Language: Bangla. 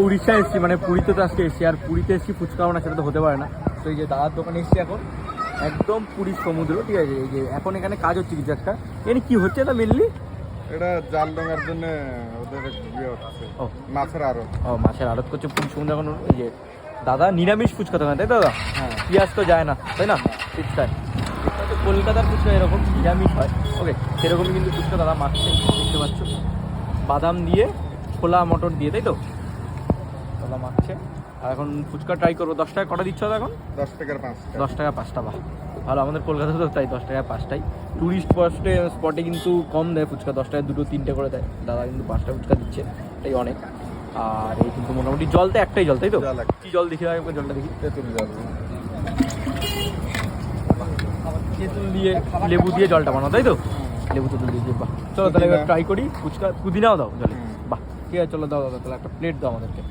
উড়িষ্যা এসেছি, মানে পুরীতে তো আজকে এসেছি, আর পুরীতে এসেছি ফুচকা না সেটা তো হতে পারে না। তো এই যে দাদার দোকানে এসেছি এখন, একদম পুরীর সমুদ্র, ঠিক আছে। এই যে এখন এখানে কাজ হচ্ছে কিছু একটা, এখানে কি হচ্ছে এটা মেনলি? এটা জাল ডাঙার জন্য ওদের ইয়ে হচ্ছে, ও মাছের আড়ত। ও মাছের আড়ত করছে পুরী সমুদ্র এখন। এই যে দাদা নিরামিষ ফুচকা দোকান, তাই দাদা? হ্যাঁ, পেঁয়াজ তো যায় না, তাই না? ফুচকায় কলকাতার ফুচকা এরকম নিরামিষ হয়, ওকে সেরকমই কিন্তু ফুচকা দাদা মাখছে, দেখতে পাচ্ছ, বাদাম দিয়ে ছোলা মটর দিয়ে, তাই তো? ছোলা মাখছে। আর এখন ফুচকা ট্রাই করবো। 10 টাকা কটা দিচ্ছ দাদা এখন? 10 টাকার 5টা। 10 টাকা 5টা, বাহ ভালো। আমাদের কলকাতাতে তো তাই 10 টাকা 5টাই। টুরিস্ট স্পটে কিন্তু কম দেয় ফুচকা, 10 টাকায় 2 3টে করে দেয়। দাদা কিন্তু 5টা ফুচকা দিচ্ছে, তাই অনেক। আর এই কিন্তু মোটামুটি জল তো একটাই জল, তাই তো? কি জল দেখি একবার, জলটা দেখি। তেঁতুল জল। তেঁতুল দিয়ে লেবু দিয়ে জলটা বানাও, তাই তো? লেবু তেঁতুল দিয়ে, বাহ। চলো তাহলে এবার ট্রাই করি ফুচকা। পুদিনাও দাও জলে, বাহ ঠিক আছে। চলো দাও দাদা, তাহলে একটা প্লেট দাও আমাদেরকে।